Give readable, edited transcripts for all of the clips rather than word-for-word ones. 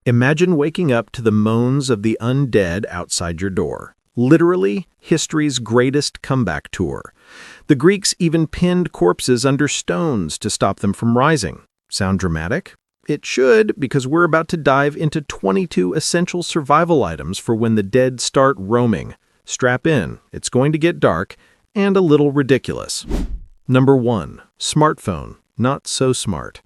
Imagine waking up to the moans of the undead outside your door. Literally, history's greatest comeback tour. The Greeks even pinned corpses under stones to stop them from rising. Sound dramatic? It should, because we're about to dive into 22 essential survival items for when the dead start roaming. Strap in, it's going to get dark and a little ridiculous. Number 1. Smartphone. Not so smart.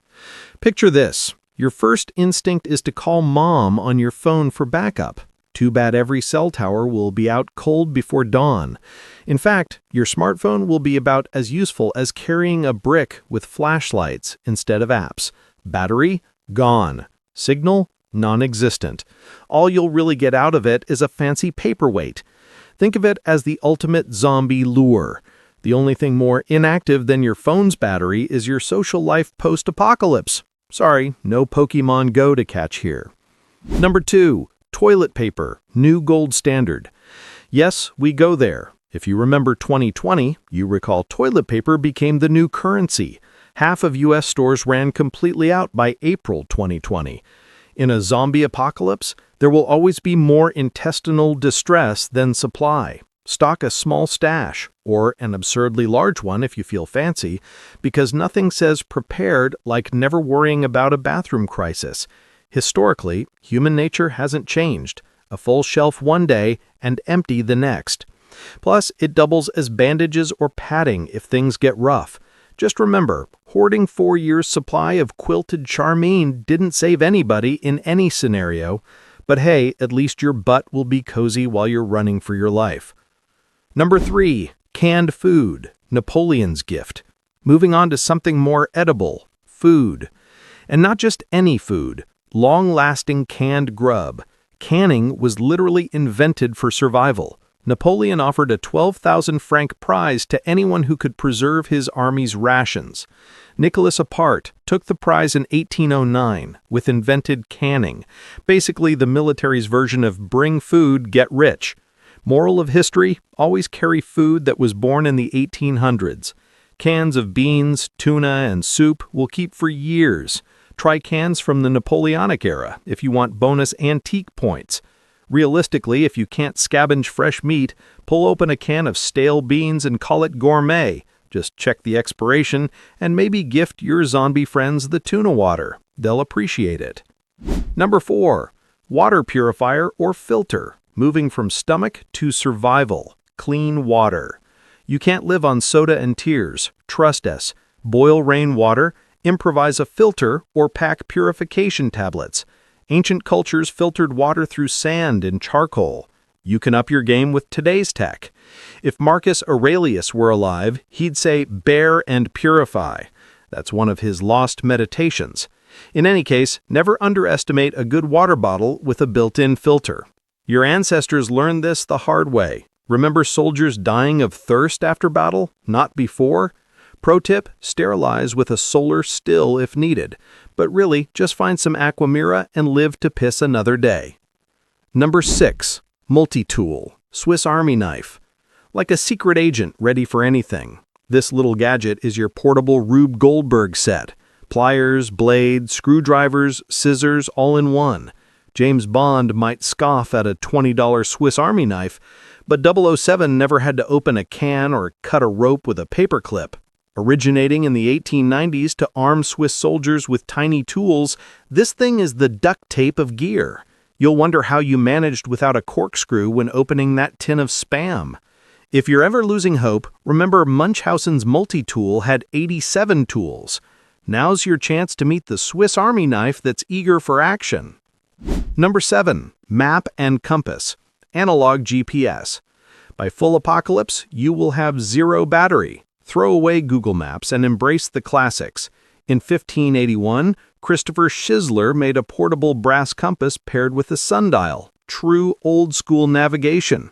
Picture this. Your first instinct is to call mom on your phone for backup. Too bad every cell tower will be out cold before dawn. In fact, your smartphone will be about as useful as carrying a brick with flashlights instead of apps. Battery? Gone. Signal? Non-existent. All you'll really get out of it is a fancy paperweight. Think of it as the ultimate zombie lure. The only thing more inactive than your phone's battery is your social life post-apocalypse. Sorry, no Pokemon Go to catch here. Number 2. Toilet paper, new gold standard. Yes, we go there. If you remember 2020, you recall toilet paper became the new currency. Half of U.S. stores ran completely out by April 2020. In a zombie apocalypse, there will always be more intestinal distress than supply. Stock a small stash, or an absurdly large one if you feel fancy, because nothing says prepared like never worrying about a bathroom crisis. Historically, human nature hasn't changed. A full shelf one day and empty the next. Plus, it doubles as bandages or padding if things get rough. Just remember, hoarding 4 years' supply of quilted Charmine didn't save anybody in any scenario. But hey, at least your butt will be cozy while you're running for your life. Number 3. Canned food, Napoleon's gift. Moving on to something more edible, food. And not just any food, long-lasting canned grub. Canning was literally invented for survival. Napoleon offered a 12,000 franc prize to anyone who could preserve his army's rations. Nicholas Apart took the prize in 1809 with invented canning, basically the military's version of bring food, get rich. Moral of history, always carry food that was born in the 1800s. Cans of beans, tuna, and soup will keep for years. Try cans from the Napoleonic era if you want bonus antique points. Realistically, if you can't scavenge fresh meat, pull open a can of stale beans and call it gourmet. Just check the expiration and maybe gift your zombie friends the tuna water. They'll appreciate it. Number 4. Water purifier or filter. Moving from stomach to survival. Clean water. You can't live on soda and tears. Trust us. Boil rainwater, improvise a filter, or pack purification tablets. Ancient cultures filtered water through sand and charcoal. You can up your game with today's tech. If Marcus Aurelius were alive, he'd say, bear and purify. That's one of his lost meditations. In any case, never underestimate a good water bottle with a built-in filter. Your ancestors learned this the hard way. Remember soldiers dying of thirst after battle, not before? Pro tip, sterilize with a solar still if needed. But really, just find some Aquamira and live to piss another day. Number 6. Multi-tool, Swiss Army knife. Like a secret agent ready for anything. This little gadget is your portable Rube Goldberg set. Pliers, blades, screwdrivers, scissors, all in one. James Bond might scoff at a $20 Swiss Army knife, but 007 never had to open a can or cut a rope with a paperclip. Originating in the 1890s to arm Swiss soldiers with tiny tools, this thing is the duct tape of gear. You'll wonder how you managed without a corkscrew when opening that tin of Spam. If you're ever losing hope, remember Munchausen's multi-tool had 87 tools. Now's your chance to meet the Swiss Army knife that's eager for action. Number 7. Map and compass, analog GPS. By full apocalypse, you will have zero battery. Throw away Google Maps and embrace the classics. In 1581, Christopher Schizler made a portable brass compass paired with a sundial. True old-school navigation.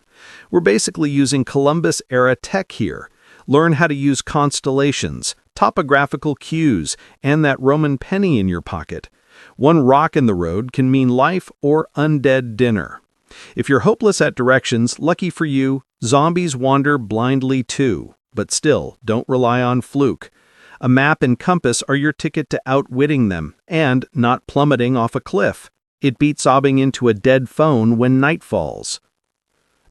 We're basically using Columbus-era tech here. Learn how to use constellations, topographical cues, and that Roman penny in your pocket. One rock in the road can mean life or undead dinner. If you're hopeless at directions, lucky for you, zombies wander blindly too. But still, don't rely on fluke. A map and compass are your ticket to outwitting them and not plummeting off a cliff. It beats sobbing into a dead phone when night falls.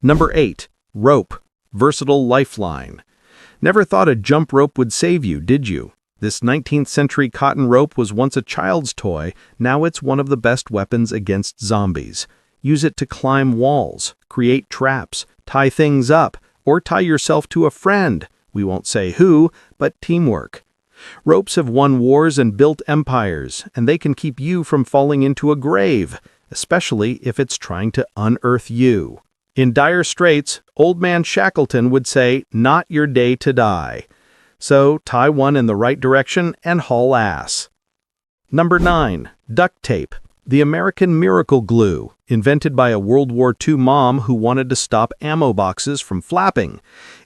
Number 8. Rope. Versatile lifeline. Never thought a jump rope would save you, did you? This 19th century cotton rope was once a child's toy, now it's one of the best weapons against zombies. Use it to climb walls, create traps, tie things up, or tie yourself to a friend. We won't say who, but teamwork. Ropes have won wars and built empires, and they can keep you from falling into a grave, especially if it's trying to unearth you. In dire straits, Old Man Shackleton would say, "Not your day to die." So tie one in the right direction and haul ass. Number 9. Duct tape. The American miracle glue, invented by a World War II mom who wanted to stop ammo boxes from flapping.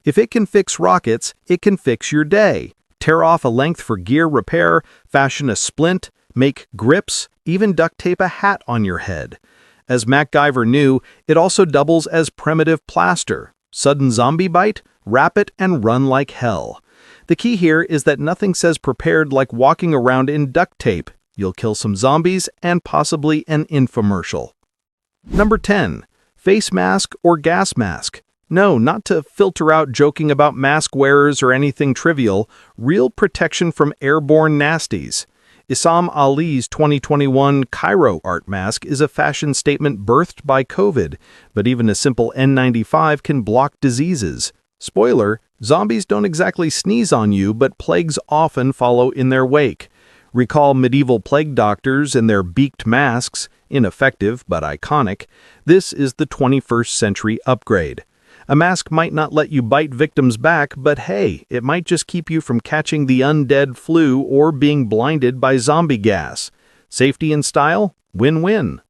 If it can fix rockets, it can fix your day. Tear off a length for gear repair, fashion a splint, make grips, even duct tape a hat on your head. As MacGyver knew, it also doubles as primitive plaster. Sudden zombie bite? Wrap it and run like hell. The key here is that nothing says prepared like walking around in duct tape. You'll kill some zombies and possibly an infomercial. Number 10. Face mask or gas mask. No, not to filter out joking about mask wearers or anything trivial. Real protection from airborne nasties. Issam Ali's 2021 Cairo art mask is a fashion statement birthed by COVID, but even a simple N95 can block diseases. Spoiler, zombies don't exactly sneeze on you, but plagues often follow in their wake. Recall medieval plague doctors and their beaked masks, ineffective but iconic. This is the 21st century upgrade. A mask might not let you bite victims back, but hey, it might just keep you from catching the undead flu or being blinded by zombie gas. Safety and style? Win-win.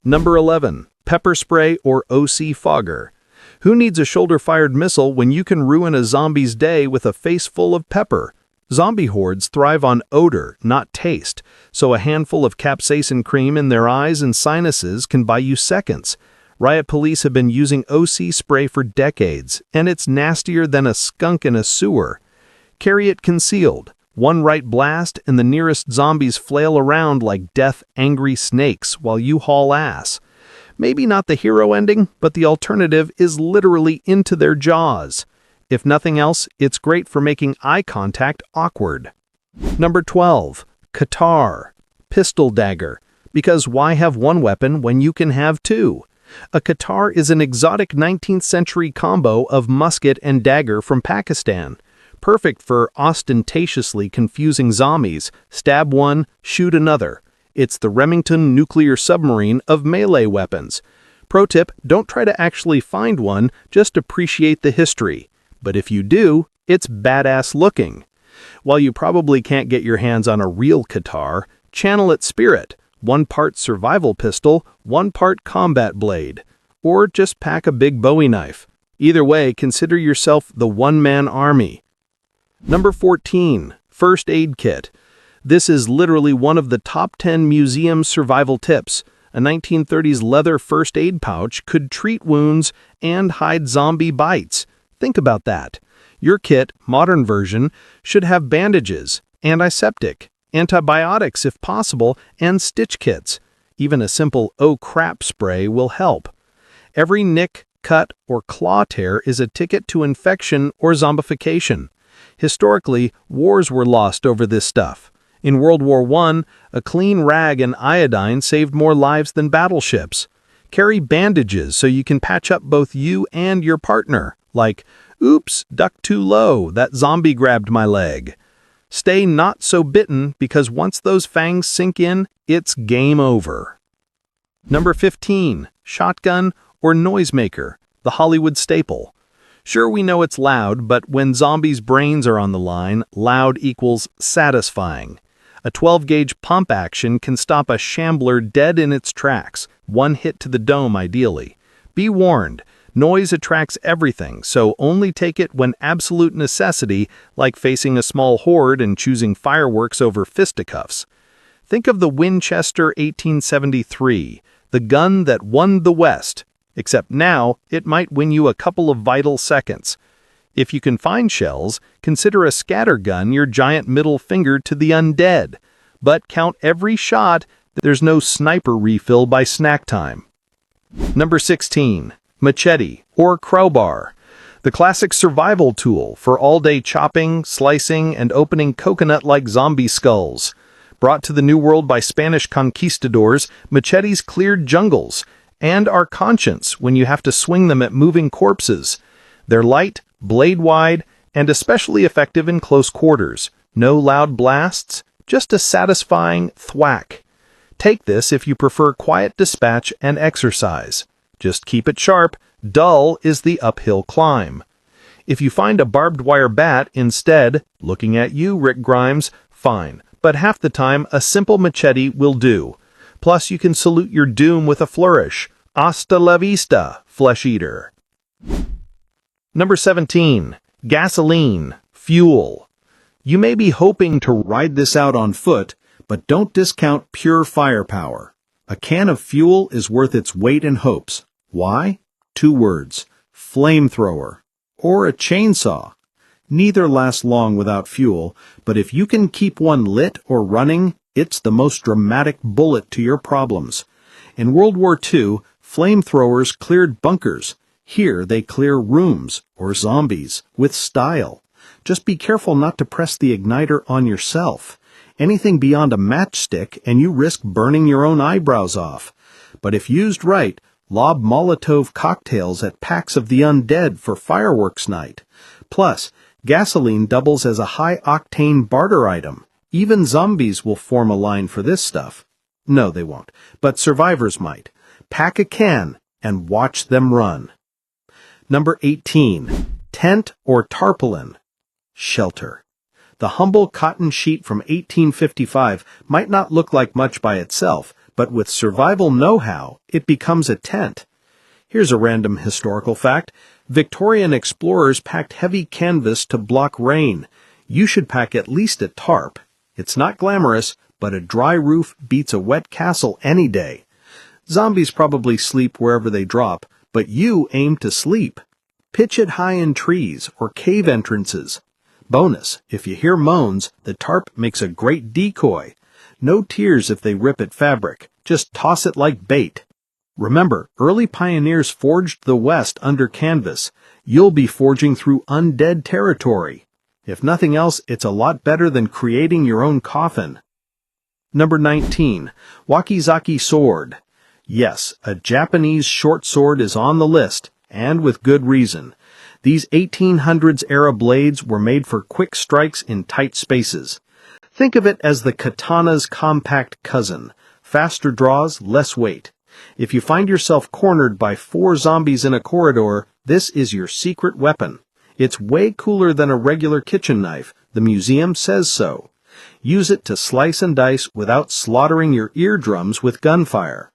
Number 11. Pepper spray or OC fogger. Who needs a shoulder-fired missile when you can ruin a zombie's day with a face full of pepper? Zombie hordes thrive on odor, not taste, so a handful of capsaicin cream in their eyes and sinuses can buy you seconds. Riot police have been using OC spray for decades, and it's nastier than a skunk in a sewer. Carry it concealed. One right blast, and the nearest zombies flail around like death-angry snakes while you haul ass. Maybe not the hero ending, but the alternative is literally into their jaws. If nothing else, it's great for making eye contact awkward. Number 12. Qatar. Pistol dagger. Because why have one weapon when you can have two? A Qatar is an exotic 19th century combo of musket and dagger from Pakistan. Perfect for ostentatiously confusing zombies. Stab one, shoot another. It's the Remington nuclear submarine of melee weapons. Pro tip, don't try to actually find one, just appreciate the history. But if you do, it's badass looking. While you probably can't get your hands on a real Qatar, channel its spirit. 1 part survival pistol, 1 part combat blade. Or just pack a big Bowie knife. Either way, consider yourself the one-man army. Number 14. First aid kit. This is literally one of the top 10 museum survival tips. A 1930s leather first aid pouch could treat wounds and hide zombie bites. Think about that. Your kit, modern version, should have bandages, antiseptic, antibiotics if possible, and stitch kits. Even a simple "oh crap" spray will help. Every nick, cut, or claw tear is a ticket to infection or zombification. Historically, wars were lost over this stuff. In World War I, a clean rag and iodine saved more lives than battleships. Carry bandages so you can patch up both you and your partner, like, "Oops, ducked too low, that zombie grabbed my leg." Stay not so bitten because once those fangs sink in, it's game over. Number 15. Shotgun or noisemaker, the Hollywood staple. Sure, we know it's loud, but when zombies' brains are on the line, loud equals satisfying. A 12-gauge pump action can stop a shambler dead in its tracks, one hit to the dome ideally. Be warned, noise attracts everything, so only take it when absolute necessity, like facing a small horde and choosing fireworks over fisticuffs. Think of the Winchester 1873, the gun that won the West, except now it might win you a couple of vital seconds. If you can find shells, consider a scatter gun your giant middle finger to the undead. But count every shot, There's no sniper refill by snack time. Number 16. Machete, or crowbar. The classic survival tool for all-day chopping, slicing, and opening coconut-like zombie skulls. Brought to the New World by Spanish conquistadors, machetes cleared jungles, and our conscience when you have to swing them at moving corpses. They're light, blade-wide, and especially effective in close quarters. No loud blasts, just a satisfying thwack. Take this if you prefer quiet dispatch and exercise. Just keep it sharp. Dull is the uphill climb. If you find a barbed wire bat instead, looking at you, Rick Grimes, fine. But half the time, a simple machete will do. Plus, you can salute your doom with a flourish. Hasta la vista, flesh eater. Number 17. Gasoline, fuel. You may be hoping to ride this out on foot, but don't discount pure firepower. A can of fuel is worth its weight in hopes. Why? 2 words. Flamethrower. Or a chainsaw. Neither lasts long without fuel, but if you can keep one lit or running, it's the most dramatic bullet to your problems. In World War II, flamethrowers cleared bunkers. Here they clear rooms, or zombies, with style. Just be careful not to press the igniter on yourself. Anything beyond a matchstick and you risk burning your own eyebrows off. But if used right, lob Molotov cocktails at packs of the undead for fireworks night. Plus, gasoline doubles as a high-octane barter item. Even zombies will form a line for this stuff. No, they won't, but survivors might. Pack a can and watch them run. Number 18. Tent or tarpaulin. Shelter. The humble cotton sheet from 1855 might not look like much by itself, but with survival know-how, it becomes a tent. Here's a random historical fact. Victorian explorers packed heavy canvas to block rain. You should pack at least a tarp. It's not glamorous, but a dry roof beats a wet castle any day. Zombies probably sleep wherever they drop, but you aim to sleep. Pitch it high in trees or cave entrances. Bonus, if you hear moans, the tarp makes a great decoy. No tears if they rip at fabric. Just toss it like bait. Remember, early pioneers forged the West under canvas. You'll be forging through undead territory. If nothing else, it's a lot better than creating your own coffin. Number 19. Wakizaki sword. Yes, a Japanese short sword is on the list, and with good reason. These 1800s-era blades were made for quick strikes in tight spaces. Think of it as the katana's compact cousin. Faster draws, less weight. If you find yourself cornered by 4 zombies in a corridor, this is your secret weapon. It's way cooler than a regular kitchen knife. The museum says so. Use it to slice and dice without slaughtering your eardrums with gunfire.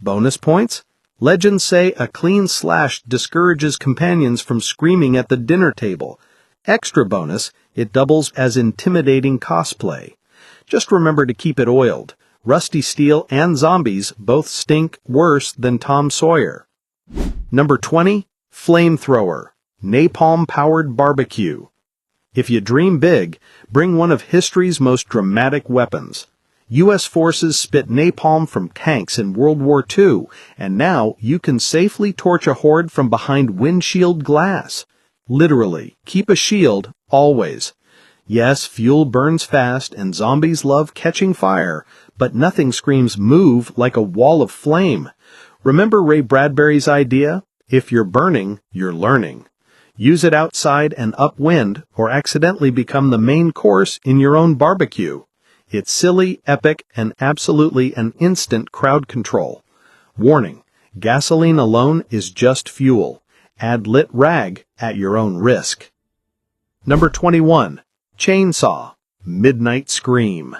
Bonus points? Legends say a clean slash discourages companions from screaming at the dinner table. Extra bonus, it doubles as intimidating cosplay. Just remember to keep it oiled. Rusty steel and zombies both stink worse than Tom Sawyer. Number 20. Flamethrower. Napalm-powered barbecue. If you dream big, bring one of history's most dramatic weapons. U.S. forces spit napalm from tanks in World War II, and now you can safely torch a horde from behind windshield glass. Literally, keep a shield, always. Yes, fuel burns fast, and zombies love catching fire, but nothing screams move like a wall of flame. Remember Ray Bradbury's idea? If you're burning, you're learning. Use it outside and upwind, or accidentally become the main course in your own barbecue. It's silly, epic, and absolutely an instant crowd control. Warning, gasoline alone is just fuel. Add lit rag at your own risk. Number 21. Chainsaw. Midnight Scream.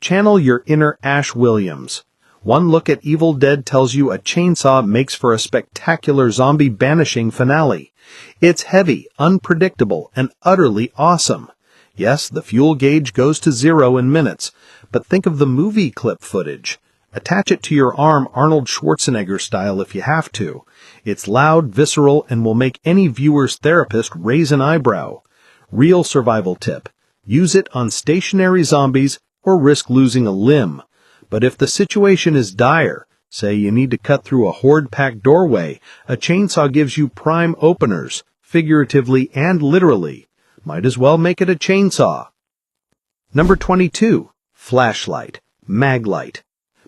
Channel your inner Ash Williams. One look at Evil Dead tells you a chainsaw makes for a spectacular zombie banishing finale. It's heavy, unpredictable, and utterly awesome. Yes, the fuel gauge goes to 0 in minutes, but think of the movie clip footage. Attach it to your arm Arnold Schwarzenegger style if you have to. It's loud, visceral, and will make any viewer's therapist raise an eyebrow. Real survival tip. Use it on stationary zombies or risk losing a limb. But if the situation is dire, say you need to cut through a horde-packed doorway, a chainsaw gives you prime openers, figuratively and literally. Might as well make it a chainsaw. Number 22. Flashlight. Maglite.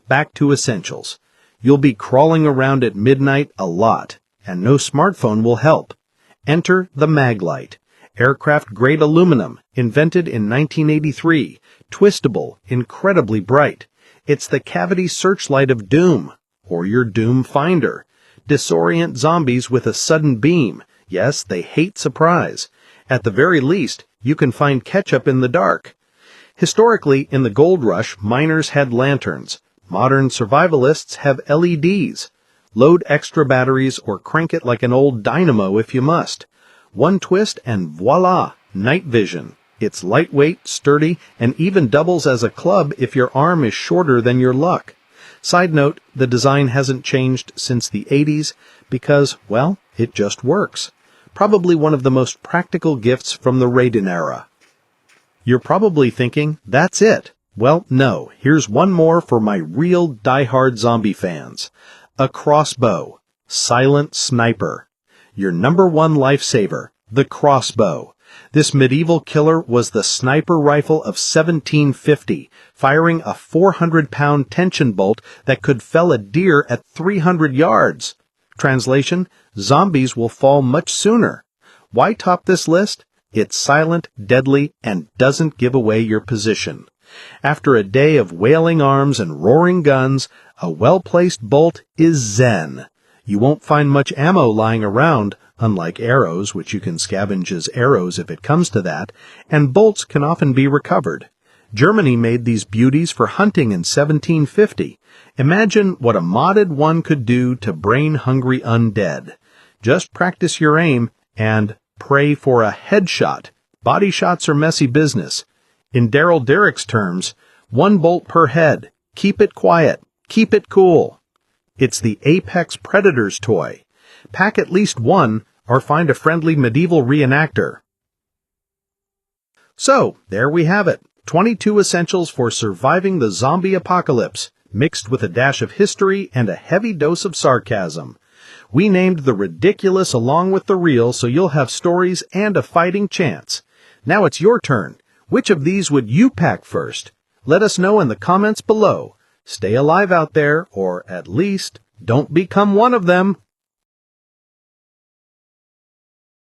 Back to essentials. You'll be crawling around at midnight a lot, and no smartphone will help. Enter the Maglite. Aircraft-grade aluminum, invented in 1983. Twistable, incredibly bright. It's the cavity searchlight of doom, or your doom finder. Disorient zombies with a sudden beam. Yes, they hate surprise. At the very least, you can find ketchup in the dark. Historically, in the gold rush, miners had lanterns. Modern survivalists have LEDs. Load extra batteries or crank it like an old dynamo if you must. One twist and voila, night vision. It's lightweight, sturdy, and even doubles as a club if your arm is shorter than your luck. Side note, the design hasn't changed since the 80s because, well, it just works. Probably one of the most practical gifts from the Raiden era. You're probably thinking, that's it. Well, no, here's one more for my real die-hard zombie fans. A crossbow. Silent sniper. Your number one lifesaver, the crossbow. This medieval killer was the sniper rifle of 1750, firing a 400-pound tension bolt that could fell a deer at 300 yards. Translation, zombies will fall much sooner. Why top this list? It's silent, deadly, and doesn't give away your position. After a day of wailing arms and roaring guns, a well-placed bolt is zen. You won't find much ammo lying around, unlike arrows, which you can scavenge as arrows if it comes to that, and bolts can often be recovered. Germany made these beauties for hunting in 1750. Imagine what a modded one could do to brain-hungry undead. Just practice your aim and pray for a headshot. Body shots are messy business. In Daryl Derrick's terms, 1 bolt per head. Keep it quiet. Keep it cool. It's the apex predator's toy. Pack at least one or find a friendly medieval reenactor. So, there we have it. 22 essentials for surviving the zombie apocalypse, mixed with a dash of history and a heavy dose of sarcasm. We named the ridiculous along with the real so you'll have stories and a fighting chance. Now it's your turn. Which of these would you pack first? Let us know in the comments below. Stay alive out there, or at least, don't become one of them.